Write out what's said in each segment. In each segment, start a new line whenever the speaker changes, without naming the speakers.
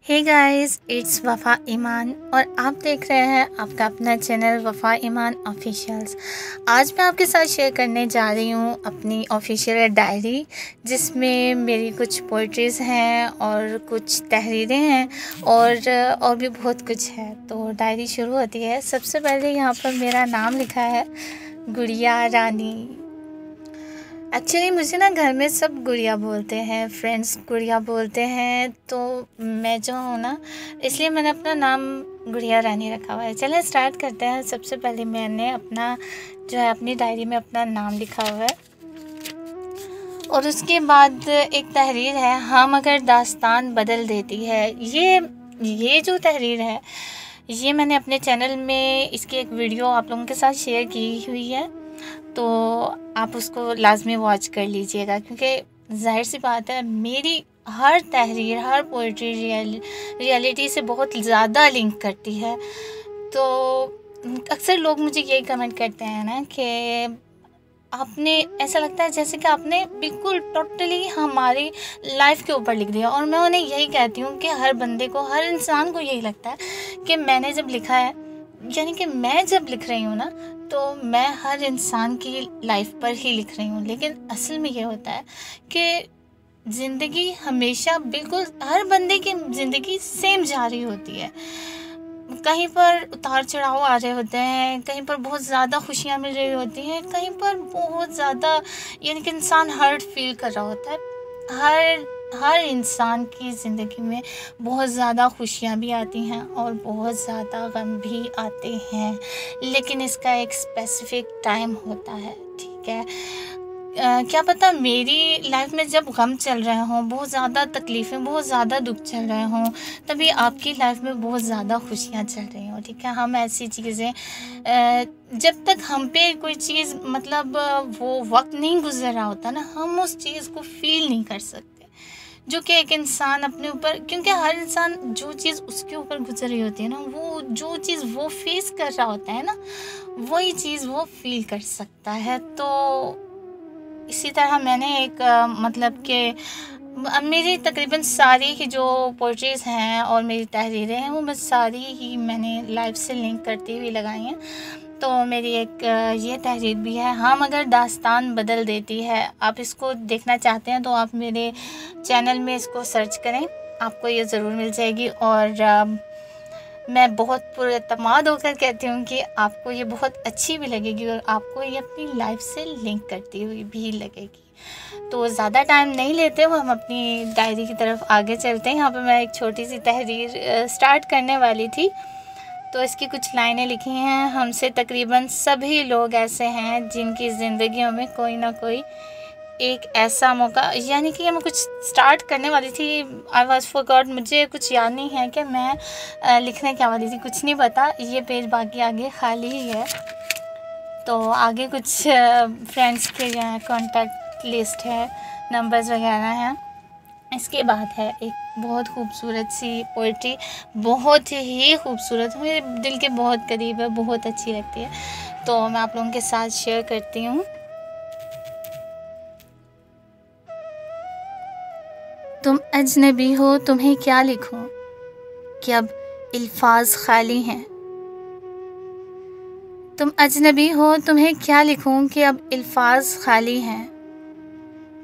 Hey guys, it's वफ़ा ईमान और आप देख रहे हैं आपका अपना चैनल वफ़ा ईमान ऑफिशियल्स। आज मैं आपके साथ शेयर करने जा रही हूँ अपनी ऑफिशियल डायरी, जिसमें मेरी कुछ पोइट्रीज़ हैं और कुछ तहरीरें हैं और भी बहुत कुछ है। तो डायरी शुरू होती है। सबसे पहले यहाँ पर मेरा नाम लिखा है गुड़िया रानी। एक्चुअली मुझे ना घर में सब गुड़िया बोलते हैं, फ्रेंड्स गुड़िया बोलते हैं, तो मैं जो हूँ ना, इसलिए मैंने अपना नाम गुड़िया रानी रखा हुआ है। चलिए स्टार्ट करते हैं। सबसे पहले मैंने अपना जो है अपनी डायरी में अपना नाम लिखा हुआ है और उसके बाद एक तहरीर है, हम अगर दास्तान बदल देती है। ये जो तहरीर है ये मैंने अपने चैनल में इसकी एक वीडियो आप लोगों के साथ शेयर की हुई है, तो आप उसको लाजमी वॉच कर लीजिएगा, क्योंकि जाहिर सी बात है मेरी हर तहरीर, हर पोइट्री रियलिटी से बहुत ज़्यादा लिंक करती है। तो अक्सर लोग मुझे यही कमेंट करते हैं ना कि आपने, ऐसा लगता है जैसे कि आपने बिल्कुल टोटली हमारी लाइफ के ऊपर लिख दिया। और मैं उन्हें यही कहती हूँ कि हर बंदे को, हर इंसान को यही लगता है कि मैंने जब लिखा है, यानी कि मैं जब लिख रही हूँ ना, तो मैं हर इंसान की लाइफ पर ही लिख रही हूँ। लेकिन असल में ये होता है कि ज़िंदगी हमेशा बिल्कुल हर बंदे की ज़िंदगी सेम जा रही होती है। कहीं पर उतार चढ़ाव आ रहे होते हैं, कहीं पर बहुत ज़्यादा खुशियाँ मिल रही होती हैं, कहीं पर बहुत ज़्यादा, यानी कि इंसान हर्ट फील कर रहा होता है। हर इंसान की ज़िंदगी में बहुत ज़्यादा खुशियाँ भी आती हैं और बहुत ज़्यादा गम भी आते हैं, लेकिन इसका एक स्पेसिफिक टाइम होता है, ठीक है। क्या पता मेरी लाइफ में जब गम चल रहे हों, बहुत ज़्यादा तकलीफ़ें, बहुत ज़्यादा दुख चल रहे हों, तभी आपकी लाइफ में बहुत ज़्यादा खुशियाँ चल रही हों, ठीक है। हम ऐसी चीज़ें, जब तक हम पे कोई चीज़, मतलब वो वक्त नहीं गुजर रहा होता ना, हम उस चीज़ को फील नहीं कर सकते जो कि एक इंसान अपने ऊपर, क्योंकि हर इंसान जो चीज़ उसके ऊपर गुजर रही होती है ना, वो जो चीज़ वो फेस कर रहा होता है ना, वही चीज़ वो फील कर सकता है। तो इसी तरह मैंने एक मतलब कि मेरी तकरीबन सारी ही जो पोइट्रीज़ हैं और मेरी तहरीरें हैं, वो मैं सारी ही मैंने लाइफ से लिंक करती हुई लगाई हैं। तो मेरी एक ये तहरीर भी है, हम अगर दास्तान बदल देती है। आप इसको देखना चाहते हैं तो आप मेरे चैनल में इसको सर्च करें, आपको ये ज़रूर मिल जाएगी। और मैं बहुत पुरएतमाद होकर कहती हूँ कि आपको ये बहुत अच्छी भी लगेगी और आपको ये अपनी लाइफ से लिंक करती हुई भी लगेगी। तो ज़्यादा टाइम नहीं लेते हुए हम अपनी डायरी की तरफ आगे चलते हैं। यहाँ पे मैं एक छोटी सी तहरीर स्टार्ट करने वाली थी, तो इसकी कुछ लाइनें लिखी हैं। हमसे तकरीबन सभी लोग ऐसे हैं जिनकी ज़िंदगियों में कोई ना कोई एक ऐसा मौका, यानी कि मैं कुछ स्टार्ट करने वाली थी, आई वॉज फॉरगॉट, मुझे कुछ याद नहीं है कि मैं लिखने क्या वाली थी, कुछ नहीं पता। ये पेज बाकी आगे खाली ही है। तो आगे कुछ फ्रेंड्स के जो है कॉन्टैक्ट लिस्ट है, नंबर्स वगैरह हैं। इसके बाद है एक बहुत खूबसूरत सी पोइट्री, बहुत ही खूबसूरत, मेरे दिल के बहुत करीब है, बहुत अच्छी लगती है, तो मैं आप लोगों के साथ शेयर करती हूँ। तुम अजनबी हो, तुम्हें क्या लिखूं कि अब अल्फाज खाली हैं। तुम अजनबी हो, तुम्हें क्या लिखूं कि अब अल्फाज खाली हैं,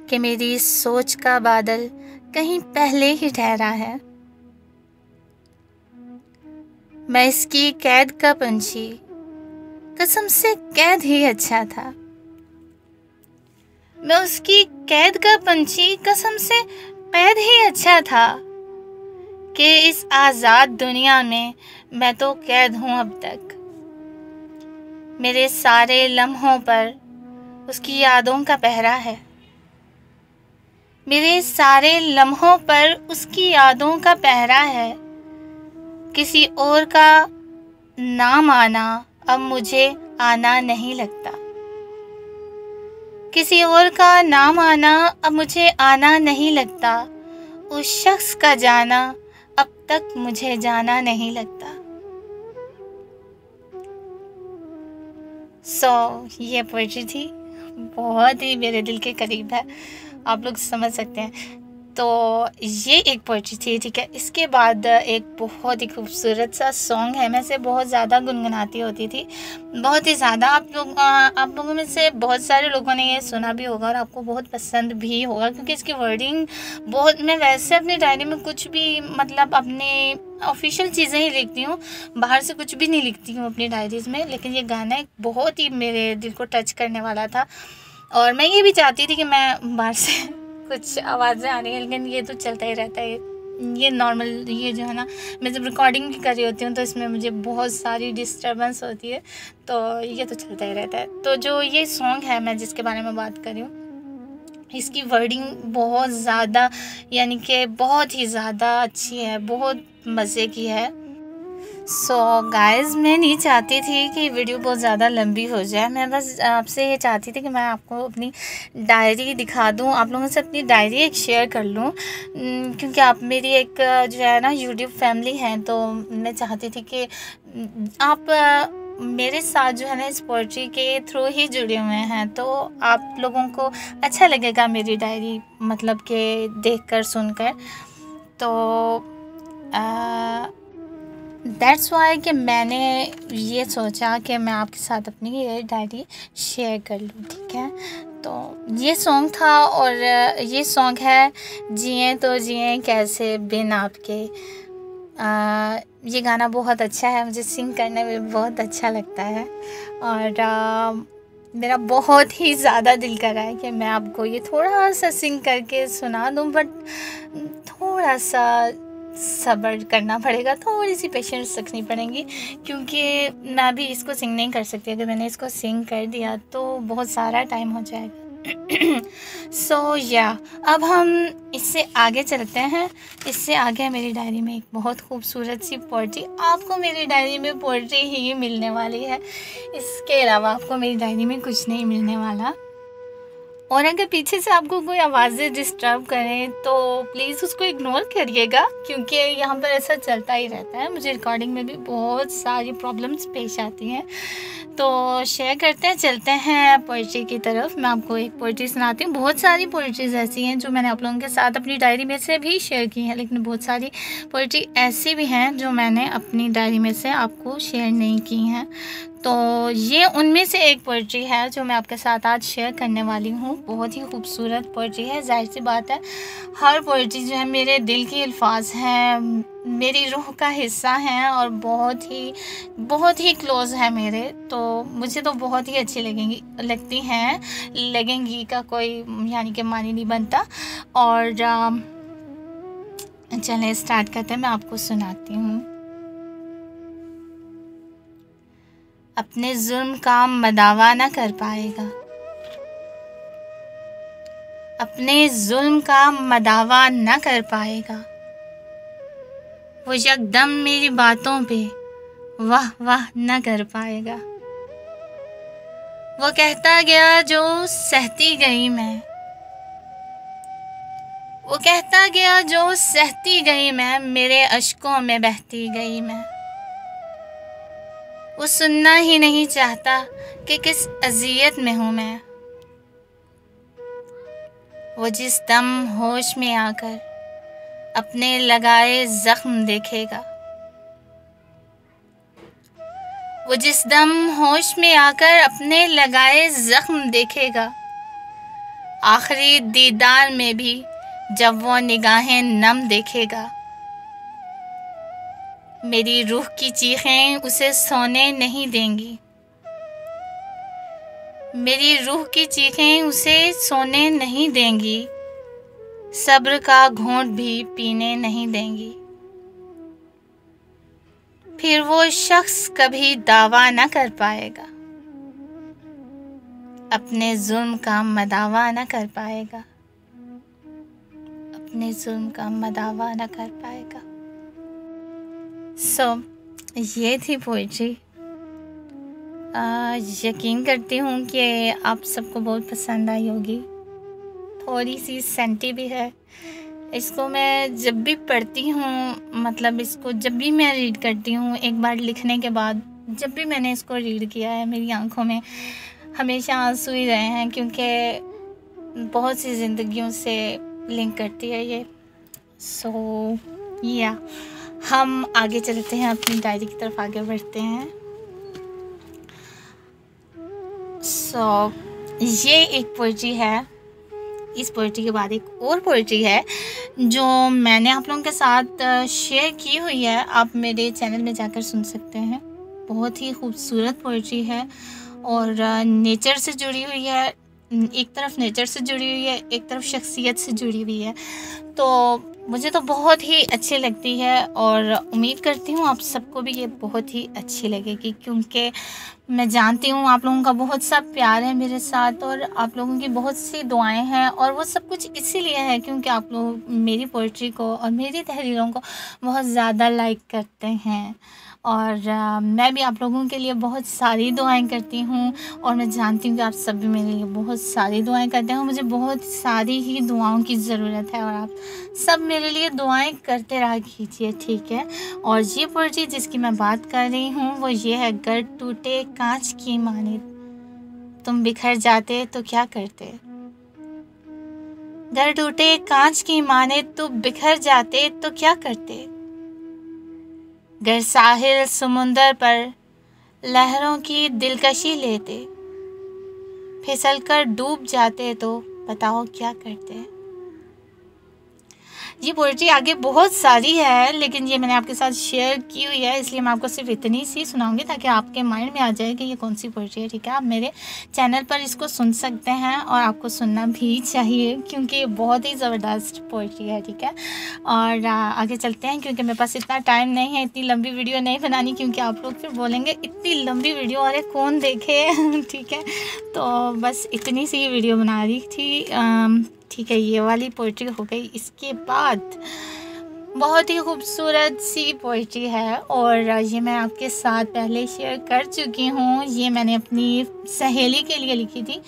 कि मेरी सोच का बादल कहीं पहले ही ठहरा है। मैं इसकी कैद का पंछी, कसम से कैद ही अच्छा था। मैं उसकी कैद का पंछी, कसम से कैद ही अच्छा था, कि इस आज़ाद दुनिया में मैं तो कैद हूँ अब तक। मेरे सारे लम्हों पर उसकी यादों का पहरा है। मेरे सारे लम्हों पर उसकी यादों का पहरा है। किसी और का नाम आना अब मुझे आना नहीं लगता। किसी और का नाम आना अब मुझे आना नहीं लगता। उस शख्स का जाना अब तक मुझे जाना नहीं लगता। ये पोइट्री थी, बहुत ही मेरे दिल के करीब है, आप लोग समझ सकते हैं। तो ये एक पोइट्री थी, ठीक है। इसके बाद एक बहुत ही खूबसूरत सा सॉन्ग है, मैं इसे बहुत ज़्यादा गुनगुनाती होती थी, बहुत ही ज़्यादा। आप लोगों में से बहुत सारे लोगों ने ये सुना भी होगा और आपको बहुत पसंद भी होगा, क्योंकि इसकी वर्डिंग बहुत, मैं वैसे अपनी डायरी में कुछ भी मतलब अपने ऑफिशियल चीज़ें ही लिखती हूँ, बाहर से कुछ भी नहीं लिखती हूँ अपनी डायरीज़ में। लेकिन ये गाना एक बहुत ही मेरे दिल को टच करने वाला था और मैं ये भी चाहती थी कि मैं बाहर से कुछ आवाज़ें आ रही हैं, लेकिन ये तो चलता ही रहता है, ये नॉर्मल। ये जो है ना, मैं जब रिकॉर्डिंग भी कर रही होती हूँ तो इसमें मुझे बहुत सारी डिस्टर्बेंस होती है, तो ये तो चलता ही रहता है। तो जो ये सॉन्ग है मैं जिसके बारे में बात कर रही हूँ, इसकी वर्डिंग बहुत ज़्यादा, यानी कि बहुत ही ज़्यादा अच्छी है, बहुत मज़े की है। सो गाइज़, मैं नहीं चाहती थी कि वीडियो बहुत ज़्यादा लंबी हो जाए, मैं बस आपसे ये चाहती थी कि मैं आपको अपनी डायरी दिखा दूँ, आप लोगों से अपनी डायरी एक शेयर कर लूँ, क्योंकि आप मेरी एक जो है ना यूट्यूब फैमिली हैं, तो मैं चाहती थी कि आप मेरे साथ जो है ना इस पोइट्री के थ्रू ही जुड़े हुए हैं, तो आप लोगों को अच्छा लगेगा मेरी डायरी, मतलब कि देखकर सुनकर। तो दैट्स वाई कि मैंने ये सोचा कि मैं आपके साथ अपनी ये डायरी शेयर कर लूँ, ठीक है। तो ये सॉन्ग था और ये सॉन्ग है जिए तो जिए कैसे बिन आपके। ये गाना बहुत अच्छा है, मुझे सिंग करने में बहुत अच्छा लगता है और मेरा बहुत ही ज़्यादा दिल कर रहा है कि मैं आपको ये थोड़ा सा सिंग करके सुना दूँ, बट थोड़ा सा सब्र करना पड़ेगा, थोड़ी सी पेशेंस रखनी पड़ेगी, क्योंकि मैं भी इसको सिंग नहीं कर सकती। अगर मैंने इसको सिंग कर दिया तो बहुत सारा टाइम हो जाएगा। सो या अब हम इससे आगे चलते हैं। इससे आगे मेरी डायरी में एक बहुत खूबसूरत सी पोइट्री, आपको मेरी डायरी में पोइट्री ही मिलने वाली है, इसके अलावा आपको मेरी डायरी में कुछ नहीं मिलने वाला। और अगर पीछे से आपको कोई आवाज़ें डिस्टर्ब करें तो प्लीज़ उसको इग्नोर करिएगा, क्योंकि यहाँ पर ऐसा चलता ही रहता है, मुझे रिकॉर्डिंग में भी बहुत सारी प्रॉब्लम्स पेश आती हैं। तो शेयर करते हैं, चलते हैं पोइट्री की तरफ। मैं आपको एक पोइट्री सुनाती हूँ। बहुत सारी पोइट्रीज़ ऐसी हैं जो मैंने आप लोगों के साथ अपनी डायरी में से भी शेयर की हैं, लेकिन बहुत सारी पोइट्री ऐसी भी हैं जो मैंने अपनी डायरी में से आपको शेयर नहीं की हैं। तो ये उनमें से एक पोइट्री है जो मैं आपके साथ आज शेयर करने वाली हूँ। बहुत ही खूबसूरत पोइट्री है, जाहिर सी बात है हर पोइट्री जो है मेरे दिल के अल्फाज हैं, मेरी रूह का हिस्सा हैं और बहुत ही क्लोज़ है मेरे, तो मुझे तो बहुत ही अच्छी लगती हैं। लगेंगी का कोई यानी कि मानी नहीं बनता। और चलें स्टार्ट करते हैं, मैं आपको सुनाती हूँ। अपने जुल्म का मदावा न कर पाएगा, अपने जुल्म का मदावा न कर पाएगा, वो यकदम मेरी बातों पे वाह वाह न कर पाएगा। वो कहता गया जो सहती गई मैं, वो कहता गया जो सहती गई मैं, मेरे अश्कों में बहती गई मैं। वो सुनना ही नहीं चाहता कि किस अज़ियत में हूँ मैं। वो जिस दम होश में आकर अपने लगाए ज़ख्म देखेगा, वो जिस दम होश में आकर अपने लगाए ज़ख्म देखेगा, आखिरी दीदार में भी जब वो निगाहें नम देखेगा, मेरी रूह की चीखें उसे सोने नहीं देंगी, मेरी रूह की चीखें उसे सोने नहीं देंगी, सब्र का घूंट भी पीने नहीं देंगी। फिर वो शख्स कभी दावा न कर पाएगा, अपने जुल्म का मदावा न कर पाएगा, अपने जुल्म का मदावा न कर पाएगा। ये थी पोइट्री। यकीन करती हूँ कि आप सबको बहुत पसंद आई होगी। थोड़ी सी सेंटी भी है। इसको मैं जब भी पढ़ती हूँ, मतलब इसको जब भी मैं रीड करती हूँ, एक बार लिखने के बाद जब भी मैंने इसको रीड किया है, मेरी आंखों में हमेशा आंसू ही रहे हैं, क्योंकि बहुत सी ज़िंदगियों से लिंक करती है ये। सो या हम आगे चलते हैं, अपनी डायरी की तरफ आगे बढ़ते हैं। सो ये एक पोइट्री है। इस पोइट्री के बाद एक और पोइट्री है जो मैंने आप लोगों के साथ शेयर की हुई है, आप मेरे चैनल में जाकर सुन सकते हैं। बहुत ही खूबसूरत पोइट्री है और नेचर से जुड़ी हुई है। एक तरफ नेचर से जुड़ी हुई है, एक तरफ शख्सियत से जुड़ी हुई है। तो मुझे तो बहुत ही अच्छी लगती है और उम्मीद करती हूँ आप सबको भी ये बहुत ही अच्छी लगेगी, क्योंकि मैं जानती हूँ आप लोगों का बहुत सा प्यार है मेरे साथ और आप लोगों की बहुत सी दुआएं हैं, और वो सब कुछ इसीलिए है क्योंकि आप लोग मेरी पोइट्री को और मेरी तहरीरों को बहुत ज़्यादा लाइक करते हैं। और मैं भी आप लोगों के लिए बहुत सारी दुआएं करती हूँ और मैं जानती हूँ कि आप सब भी मेरे लिए बहुत सारी दुआएं करते हैं। मुझे बहुत सारी ही दुआओं की ज़रूरत है और आप सब मेरे लिए दुआएं करते रहा कीजिए, ठीक है। और ये पोइट्री जिसकी मैं बात कर रही हूँ वो ये है, घर टूटे कांच की माने तुम बिखर जाते तो क्या करते। घर टूटे कांच की माने तुम बिखर जाते तो क्या करते। गर साहिल समुंदर पर लहरों की दिलकशी लेते, फिसल कर डूब जाते तो बताओ क्या करते। ये पोइट्री आगे बहुत सारी है, लेकिन ये मैंने आपके साथ शेयर की हुई है, इसलिए मैं आपको सिर्फ इतनी सी सुनाऊंगी ताकि आपके माइंड में आ जाए कि ये कौन सी पोइट्री है, ठीक है। आप मेरे चैनल पर इसको सुन सकते हैं और आपको सुनना भी चाहिए क्योंकि ये बहुत ही ज़बरदस्त पोइट्री है, ठीक है। और आगे चलते हैं क्योंकि मेरे पास इतना टाइम नहीं है, इतनी लंबी वीडियो नहीं बनानी, क्योंकि आप लोग फिर बोलेंगे इतनी लंबी वीडियो अरे कौन देखे ठीक है। तो बस इतनी सी वीडियो बना रही थी, ठीक है। ये वाली पोइट्री हो गई। इसके बाद बहुत ही खूबसूरत सी पोइट्री है और ये मैं आपके साथ पहले शेयर कर चुकी हूँ। ये मैंने अपनी सहेली के लिए लिखी थी,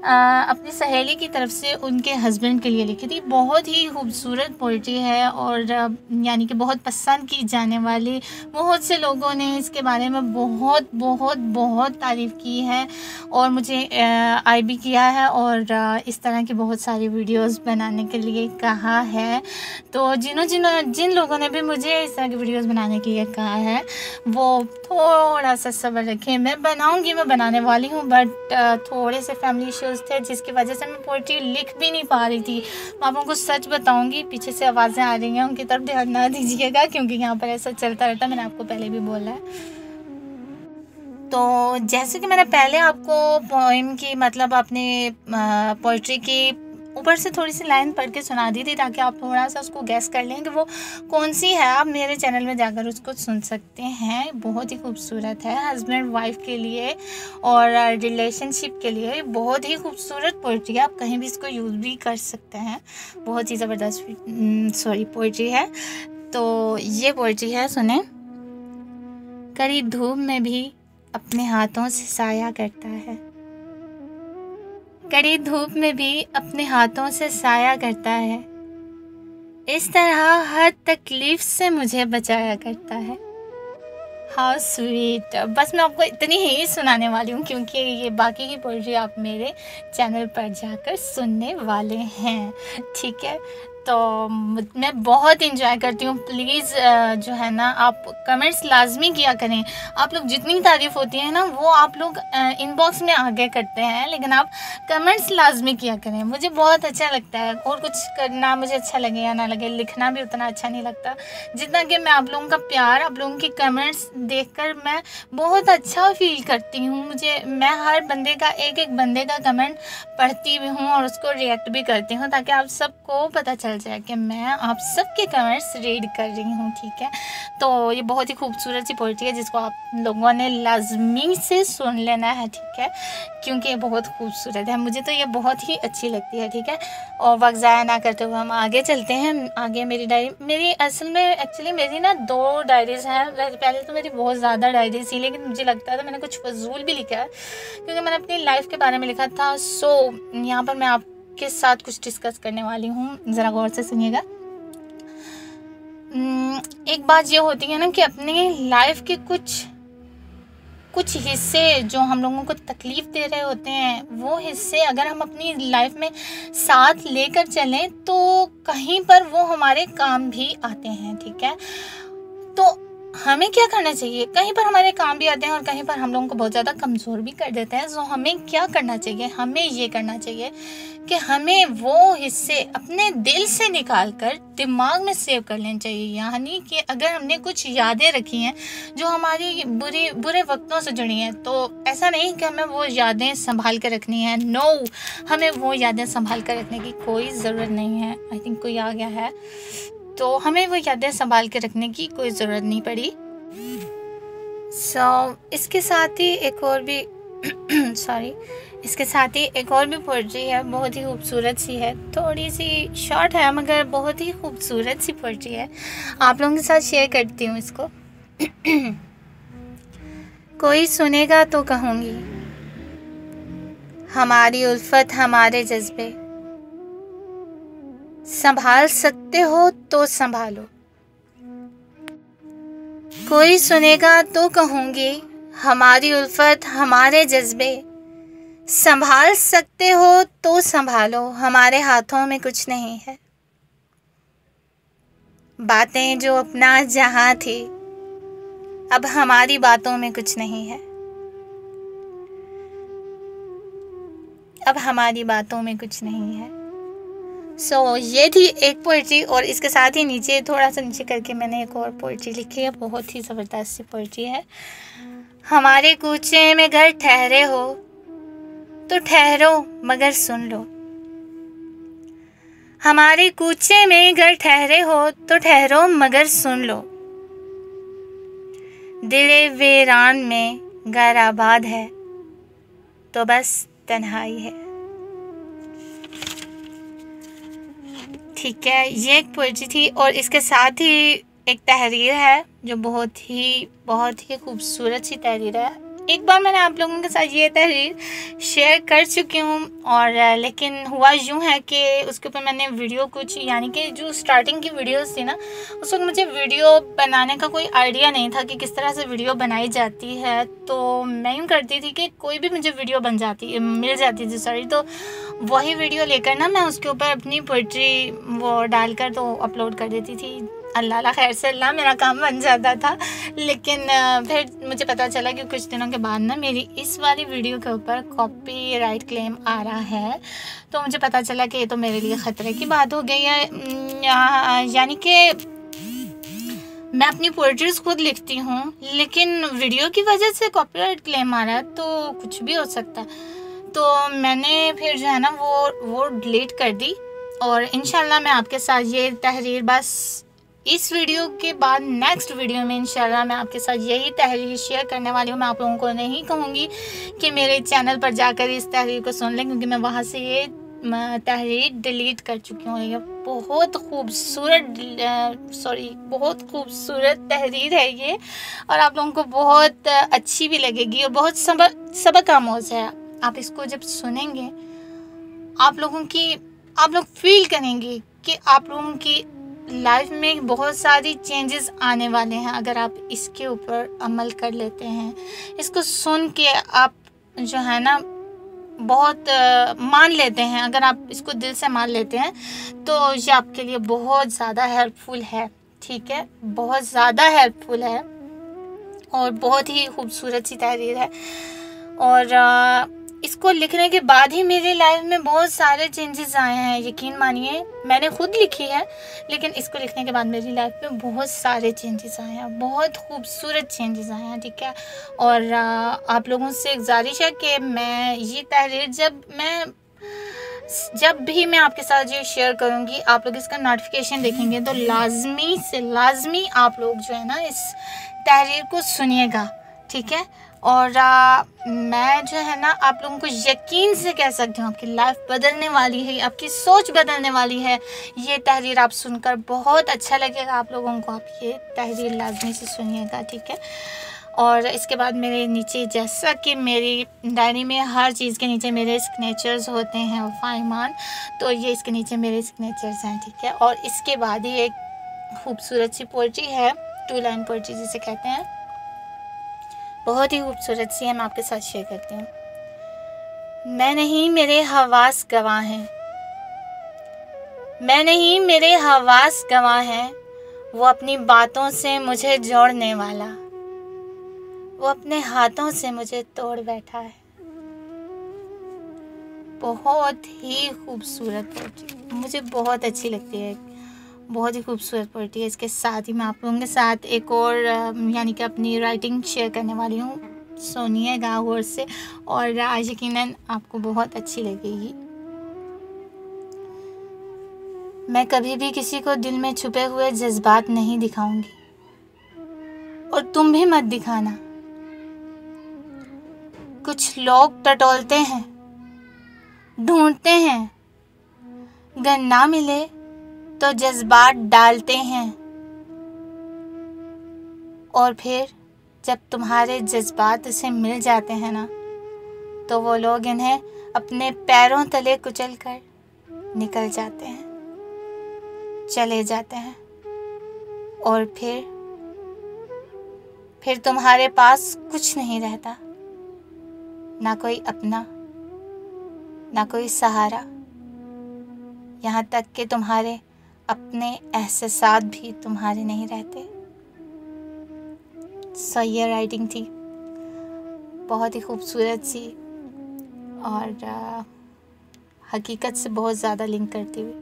अपनी सहेली की तरफ से उनके हस्बैंड के लिए लिखी थी। बहुत ही खूबसूरत पोइट्री है और यानी कि बहुत पसंद की जाने वाली, बहुत से लोगों ने इसके बारे में बहुत बहुत बहुत तारीफ़ की है और मुझे आई भी किया है और इस तरह की बहुत सारी वीडियोस बनाने के लिए कहा है। तो जिन लोगों ने भी मुझे इस तरह की वीडियोस बनाने के लिए कहा है वो थोड़ा सा सब्र रखें। मैं बनाऊंगी, मैं बनाने वाली हूँ, बट थोड़े से फैमिली इश्यूज़ थे जिसकी वजह से मैं पोइट्री लिख भी नहीं पा रही थी। मैं आप लोगों को सच बताऊंगी, पीछे से आवाज़ें आ रही हैं, उनकी तरफ ध्यान ना दीजिएगा क्योंकि यहाँ पर ऐसा चलता रहता है, मैंने आपको पहले भी बोला है। तो जैसे कि मैंने पहले आपको पोएम की मतलब अपने पोइट्री की ऊपर से थोड़ी सी लाइन पढ़ के सुना दी थी ताकि आप थोड़ा सा उसको गैस कर लें कि वो कौन सी है। आप मेरे चैनल में जाकर उसको सुन सकते हैं। बहुत ही खूबसूरत है, हस्बैंड वाइफ के लिए और रिलेशनशिप के लिए बहुत ही खूबसूरत पोइट्री है। आप कहीं भी इसको यूज़ भी कर सकते हैं। बहुत ही ज़बरदस्त पोइट्री है। तो ये पोइट्री है, सुने। कड़ी धूप में भी अपने हाथों से साया करता है, कड़ी धूप में भी अपने हाथों से साया करता है, इस तरह हर तकलीफ से मुझे बचाया करता है। How sweet. बस मैं आपको इतनी ही सुनाने वाली हूँ क्योंकि ये बाकी की पोइट्री आप मेरे चैनल पर जाकर सुनने वाले हैं, ठीक है। तो मैं बहुत इंजॉय करती हूँ। प्लीज़ जो है ना आप कमेंट्स लाजमी किया करें। आप लोग जितनी तारीफ़ होती है ना वो आप लोग इनबॉक्स में आगे करते हैं, लेकिन आप कमेंट्स लाजमी किया करें। मुझे बहुत अच्छा लगता है और कुछ करना मुझे अच्छा लगे या ना लगे, लिखना भी उतना अच्छा नहीं लगता जितना कि मैं आप लोगों का प्यार, आप लोगों की कमेंट्स देखकर मैं बहुत अच्छा फील करती हूँ। मैं हर बंदे का एक बंदे का कमेंट पढ़ती भी हूँ और उसको रिएक्ट भी करती हूँ ताकि आप सबको पता चल जाए कि मैं आप सबके कमेंट्स रीड कर रही हूँ, ठीक है। तो ये बहुत ही खूबसूरत सी पोइट्री है जिसको आप लोगों ने लाजमी से सुन लेना है, ठीक है, क्योंकि ये बहुत खूबसूरत है। मुझे तो ये बहुत ही अच्छी लगती है, ठीक है। और वक्त ज़ाया ना करते हुए हम आगे चलते हैं। आगे मेरी असल में एक्चुअली मेरी ना 2 डायरीज़ हैं। पहले तो मेरी बहुत ज़्यादा डायरीज थी, लेकिन मुझे लगता था मैंने कुछ फजूल भी लिखा है क्योंकि मैंने अपनी लाइफ के बारे में लिखा था। सो यहाँ पर मैं आपके साथ कुछ डिस्कस करने वाली हूँ, ज़रा गौर से सुनिएगा। एक बात ये होती है ना कि अपनी लाइफ के कुछ कुछ हिस्से जो हम लोगों को तकलीफ़ दे रहे होते हैं, वो हिस्से अगर हम अपनी लाइफ में साथ लेकर चलें तो कहीं पर वो हमारे काम भी आते हैं। ठीक है, तो हमें क्या करना चाहिए? कहीं पर हमारे काम भी आते हैं और कहीं पर हम लोगों को बहुत ज़्यादा कमज़ोर भी कर देते हैं। सो हमें क्या करना चाहिए? हमें ये करना चाहिए कि हमें वो हिस्से अपने दिल से निकाल कर दिमाग में सेव कर लेने चाहिए। यानी कि अगर हमने कुछ यादें रखी हैं जो हमारी बुरे वक्तों से जुड़ी हैं, तो ऐसा नहीं कि हमें वो यादें संभाल कर रखनी है। नो, हमें वो यादें संभाल कर रखने की कोई ज़रूरत नहीं है। आई थिंक कोई आ गया है, तो हमें वो यादें संभाल के रखने की कोई ज़रूरत नहीं पड़ी। इसके साथ ही एक और भी इसके साथ ही एक और भी पोइट्री है, बहुत ही खूबसूरत सी है, थोड़ी सी शॉर्ट है मगर बहुत ही खूबसूरत सी पोइट्री है। आप लोगों के साथ शेयर करती हूँ इसको। कोई सुनेगा तो कहूँगी, हमारी उल्फत हमारे जज्बे, संभाल सकते हो तो संभालो। कोई सुनेगा तो कहूँगी, हमारी उल्फत हमारे जज्बे, संभाल सकते हो तो संभालो, हमारे हाथों में कुछ नहीं है। बातें जो अपना जहां थी, अब हमारी बातों में कुछ नहीं है। अब हमारी बातों में कुछ नहीं है। ये थी एक पोइट्री, और इसके साथ ही नीचे थोड़ा सा नीचे करके मैंने एक और पोइट्री लिखी है, बहुत ही ज़बरदस्त सी पोइट्री है। हमारे कूचे में घर ठहरे हो तो ठहरो मगर सुन लो। हमारे कूचे में घर ठहरे हो तो ठहरो मगर सुन लो। दिले वीरान में घर आबाद है तो बस तन्हाई है। ठीक है, ये एक पोइट्री थी, और इसके साथ ही एक तहरीर है जो बहुत ही खूबसूरत सी तहरीर है। एक बार मैंने आप लोगों के साथ ये तहरीर शेयर कर चुकी हूँ, और लेकिन हुआ यूँ है कि उसके ऊपर मैंने वीडियो कुछ, यानी कि जो स्टार्टिंग की वीडियोस थी ना, उस वक्त मुझे वीडियो बनाने का कोई आइडिया नहीं था कि किस तरह से वीडियो बनाई जाती है। तो मैं यूँ करती थी कि कोई भी मुझे वीडियो मिल जाती थी, तो वही वीडियो लेकर ना मैं उसके ऊपर अपनी पोइट्री वो डालकर तो अपलोड कर देती थी। अल्लाह खैर से अल्लाह, मेरा काम बन जाता था। लेकिन फिर मुझे पता चला कि कुछ दिनों के बाद ना मेरी इस वाली वीडियो के ऊपर कॉपीराइट क्लेम आ रहा है। तो मुझे पता चला कि ये तो मेरे लिए ख़तरे की बात हो गई है। यानी कि मैं अपनी पोइट्रीज खुद लिखती हूँ, लेकिन वीडियो की वजह से कॉपीराइट क्लेम आ रहा है, तो कुछ भी हो सकता है। तो मैंने फिर जो है ना वो डिलीट कर दी, और इंशाल्लाह मैं आपके साथ ये तहरीर, बस इस वीडियो के बाद नेक्स्ट वीडियो में इंशाल्लाह मैं आपके साथ यही तहरीर शेयर करने वाली हूँ। मैं आप लोगों को नहीं कहूँगी कि मेरे चैनल पर जाकर इस तहरीर को सुन लें, क्योंकि मैं वहाँ से ये तहरीर डिलीट कर चुकी हूँ। ये बहुत खूबसूरत तहरीर है ये, और आप लोगों को बहुत अच्छी भी लगेगी, और बहुत सबक आमोज़ है। आप इसको जब सुनेंगे आप लोग फील करेंगे कि आप लोगों की लाइफ में बहुत सारी चेंजेस आने वाले हैं अगर आप इसके ऊपर अमल कर लेते हैं। इसको सुन के आप जो है ना बहुत मान लेते हैं, अगर आप इसको दिल से मान लेते हैं तो ये आपके लिए बहुत ज़्यादा हेल्पफुल है। ठीक है, बहुत ज़्यादा हेल्पफुल है, और बहुत ही खूबसूरत सी तहरीर है। और इसको लिखने के बाद ही मेरी लाइफ में बहुत सारे चेंजेस आए हैं। यकीन मानिए, मैंने खुद लिखी है, लेकिन इसको लिखने के बाद मेरी लाइफ में बहुत सारे चेंजेस आए हैं, बहुत खूबसूरत चेंजेस आए हैं। ठीक है, और आप लोगों से गुजारिश है कि मैं ये तहरीर जब भी मैं आपके साथ ये शेयर करूँगी, आप लोग इसका नोटिफिकेशन देखेंगे तो लाजमी आप लोग जो है ना इस तहरीर को सुनिएगा। ठीक है, और मैं जो है ना आप लोगों को यकीन से कह सकती हूँ आपकी लाइफ बदलने वाली है, आपकी सोच बदलने वाली है। ये तहरीर आप सुनकर बहुत अच्छा लगेगा आप लोगों को। आप ये तहरीर लाजमी से सुनिएगा। ठीक है, और इसके बाद मेरे नीचे, जैसा कि मेरी डायरी में हर चीज़ के नीचे मेरे सिग्नेचर्स होते हैं वफ़ा ईमान, तो ये इसके नीचे मेरे सिग्नेचर्स हैं। ठीक है, और इसके बाद ही एक खूबसूरत सी पोइट्री है, 2 लाइन पोइट्री जिसे कहते हैं। बहुत ही खूबसूरत सी है, मैं आपके साथ शेयर करती हूँ। मैं नहीं मेरे हवास गवाह हैं, मैं नहीं मेरे हवास गवाह हैं, वो अपनी बातों से मुझे जोड़ने वाला, वो अपने हाथों से मुझे तोड़ बैठा है। बहुत ही खूबसूरत पोएट्री, मुझे बहुत अच्छी लगती है, बहुत ही खूबसूरत पोएट्री है। इसके साथ ही मैं आप लोगों के साथ एक और यानी कि अपनी राइटिंग शेयर करने वाली हूँ, सुनिएगा गौर से और आज यकीनन आपको बहुत अच्छी लगेगी। मैं कभी भी किसी को दिल में छुपे हुए जज्बात नहीं दिखाऊंगी और तुम भी मत दिखाना। कुछ लोग टटोलते हैं, ढूंढते हैं, अगर ना मिले तो जज्बात डालते हैं और फिर जब तुम्हारे जज्बात से मिल जाते हैं ना, तो वो लोग इन्हें अपने पैरों तले कुचल कर निकल जाते हैं, चले जाते हैं और फिर तुम्हारे पास कुछ नहीं रहता, ना कोई अपना, ना कोई सहारा, यहाँ तक कि तुम्हारे अपने एहसासात भी तुम्हारे नहीं रहते। सो ये राइटिंग थी बहुत ही खूबसूरत सी और हकीकत से बहुत ज़्यादा लिंक करती हुई।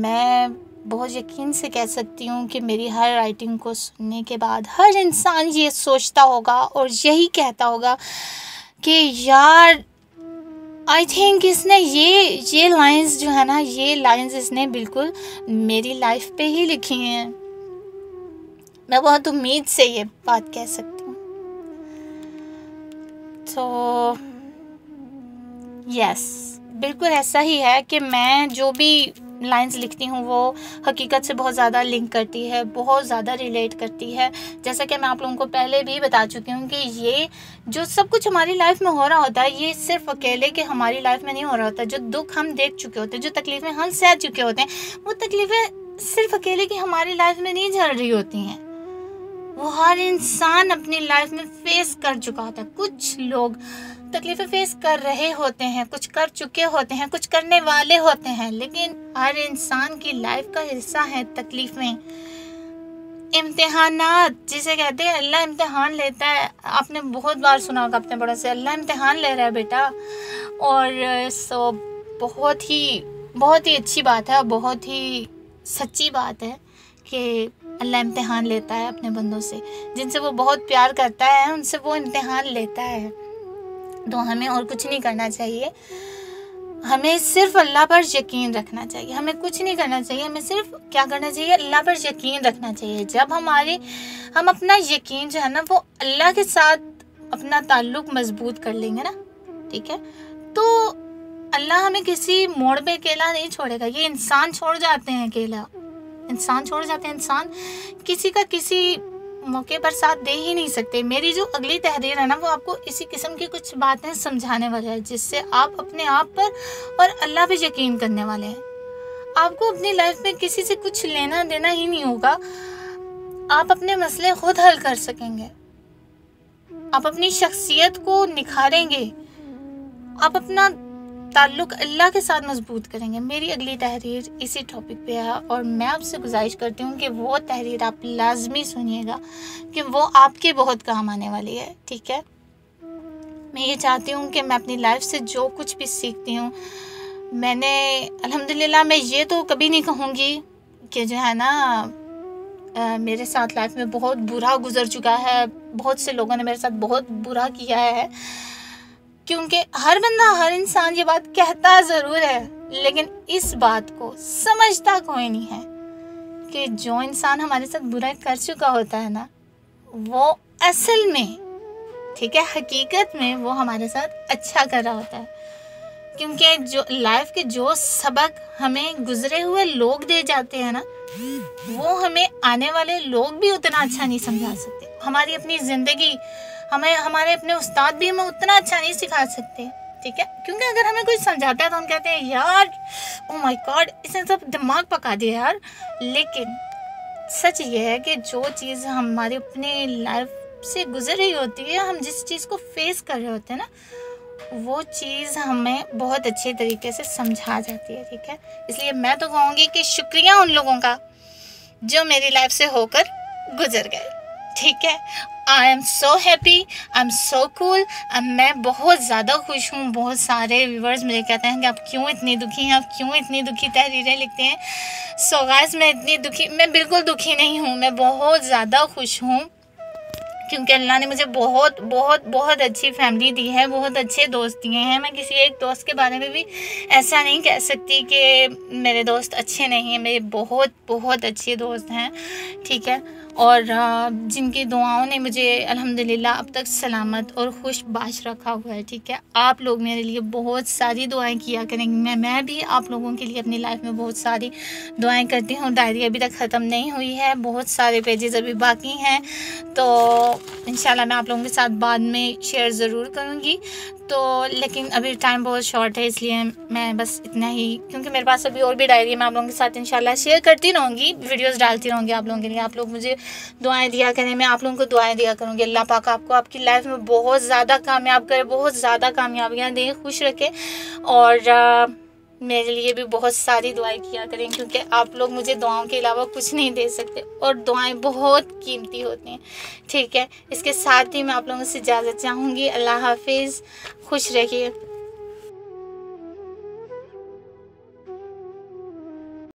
मैं बहुत यकीन से कह सकती हूँ कि मेरी हर राइटिंग को सुनने के बाद हर इंसान ये सोचता होगा और यही कहता होगा कि यार आई थिंक इसने ये लाइंस जो है ना, ये लाइंस इसने बिल्कुल मेरी लाइफ पे ही लिखी हैं। मैं बहुत उम्मीद से ये बात कह सकती हूँ। तो यस, बिल्कुल ऐसा ही है कि मैं जो भी लाइंस लिखती हूँ वो हकीकत से बहुत ज़्यादा लिंक करती है, बहुत ज़्यादा रिलेट करती है। जैसा कि मैं आप लोगों को पहले भी बता चुकी हूँ कि ये जो सब कुछ हमारी लाइफ में हो रहा होता है, ये सिर्फ अकेले के हमारी लाइफ में नहीं हो रहा होता। जो दुख हम देख चुके होते हैं, जो तकलीफ़ें हम सह चुके होते हैं, वो तकलीफ़ें सिर्फ अकेले की हमारी लाइफ में नहीं झड़ रही होती हैं, वो हर इंसान अपनी लाइफ में फेस कर चुका होता है। कुछ लोग तकलीफ़ें फेस कर रहे होते हैं, कुछ कर चुके होते हैं, कुछ करने वाले होते हैं, लेकिन हर इंसान की लाइफ का हिस्सा है तकलीफ़ें, इम्तिहानात जिसे कहते हैं। अल्लाह इम्तिहान लेता है, आपने बहुत बार सुना होगा अपने बड़ों से, अल्लाह इम्तिहान ले रहा है बेटा। और सो बहुत ही अच्छी बात है, बहुत ही सच्ची बात है कि अल्लाह इम्तिहान लेता है अपने बंदों से, जिनसे वो बहुत प्यार करता है उनसे वो इम्तिहान लेता है। तो हमें और कुछ नहीं करना चाहिए, हमें सिर्फ अल्लाह पर यकीन रखना चाहिए, हमें कुछ नहीं करना चाहिए, हमें सिर्फ क्या करना चाहिए, अल्लाह पर यकीन रखना चाहिए। जब हम अपना यकीन जो है ना वो अल्लाह के साथ अपना ताल्लुक मजबूत कर लेंगे ना, ठीक है, तो अल्लाह हमें किसी मोड़ पे अकेला नहीं छोड़ेगा। ये इंसान छोड़ जाते हैं अकेला, इंसान छोड़ जाते हैं, इंसान किसी का किसी मौके पर साथ दे ही नहीं सकते। मेरी जो अगली तहरीर है ना वो आपको इसी किस्म की कुछ बातें समझाने वाला है, जिससे आप अपने आप पर और अल्लाह पे यकीन करने वाले हैं। आपको अपनी लाइफ में किसी से कुछ लेना देना ही नहीं होगा, आप अपने मसले खुद हल कर सकेंगे, आप अपनी शख्सियत को निखारेंगे, आप अपना ताल्लुक अल्लाह के साथ मजबूत करेंगे। मेरी अगली तहरीर इसी टॉपिक पे है और मैं आपसे गुजारिश करती हूँ कि वो तहरीर आप लाजमी सुनिएगा कि वो आपके बहुत काम आने वाली है, ठीक है। मैं ये चाहती हूँ कि मैं अपनी लाइफ से जो कुछ भी सीखती हूँ, मैंने अल्हम्दुलिल्लाह, मैं ये तो कभी नहीं कहूँगी कि जो है ना मेरे साथ लाइफ में बहुत बुरा गुजर चुका है, बहुत से लोगों ने मेरे साथ बहुत बुरा किया है, क्योंकि हर बंदा, हर इंसान ये बात कहता ज़रूर है, लेकिन इस बात को समझता कोई नहीं है कि जो इंसान हमारे साथ बुरा कर चुका होता है ना, वो असल में, ठीक है, हकीकत में वो हमारे साथ अच्छा कर रहा होता है। क्योंकि जो लाइफ के जो सबक हमें गुजरे हुए लोग दे जाते हैं ना, वो हमें आने वाले लोग भी उतना अच्छा नहीं समझा सकते। हमारी अपनी ज़िंदगी, हमारे अपने उस्ताद भी हमें उतना अच्छा नहीं सिखा सकते, ठीक है। क्योंकि अगर हमें कोई समझाता है तो हम कहते हैं यार ओ माय गॉड, इसने सब दिमाग पका दिया यार। लेकिन सच ये है कि जो चीज़ हमारी अपने लाइफ से गुजर रही होती है, हम जिस चीज़ को फेस कर रहे होते हैं ना, वो चीज़ हमें बहुत अच्छे तरीके से समझा जाती है। ठीक है, इसलिए मैं तो कहूँगी कि शुक्रिया उन लोगों का जो मेरी लाइफ से होकर गुजर गए। ठीक है, I am so happy, I am so cool. मैं बहुत ज़्यादा खुश हूँ। बहुत सारे व्यूवर्स मुझे कहते हैं कि आप क्यों इतनी दुखी हैं, आप क्यों इतनी दुखी तहरीरें लिखते हैं। सो गाइस, मैं बिल्कुल दुखी नहीं हूँ, मैं बहुत ज़्यादा खुश हूँ, क्योंकि अल्लाह ने मुझे बहुत बहुत बहुत अच्छी फैमिली दी है, बहुत अच्छे दोस्त दिए हैं। मैं किसी एक दोस्त के बारे में भी ऐसा नहीं कह सकती कि मेरे दोस्त अच्छे नहीं हैं, मेरे बहुत बहुत अच्छे दोस्त हैं। ठीक है, और जिनकी दुआओं ने मुझे अल्हम्दुलिल्लाह अब तक सलामत और खुश बाश रखा हुआ है। ठीक है, आप लोग मेरे लिए बहुत सारी दुआएं किया करेंगे। मैं भी आप लोगों के लिए अपनी लाइफ में बहुत सारी दुआएं करती हूँ। डायरी अभी तक ख़त्म नहीं हुई है, बहुत सारे पेजेस अभी बाकी हैं, तो इंशाल्लाह मैं आप लोगों के साथ बाद में शेयर ज़रूर करूँगी। तो लेकिन अभी टाइम बहुत शॉर्ट है, इसलिए मैं बस इतना ही, क्योंकि मेरे पास अभी और भी डायरी है। मैं आप लोगों के साथ इंशाल्लाह शेयर करती रहूँगी, वीडियोस डालती रहूँगी आप लोगों के लिए। आप लोग मुझे दुआएं दिया करें, मैं आप लोगों को दुआएं दिया करूँगी। अल्लाह पाक आपको आपकी लाइफ में बहुत ज़्यादा कामयाब करे, बहुत ज़्यादा कामयाबियाँ दे, खुश रखे। और मेरे लिए भी बहुत सारी दुआएं किया करें, क्योंकि आप लोग मुझे दुआओं के अलावा कुछ नहीं दे सकते, और दुआएं बहुत कीमती होती हैं। ठीक है, इसके साथ ही मैं आप लोगों से इजाज़त चाहूँगी। अल्लाह हाफिज़, खुश रहिए।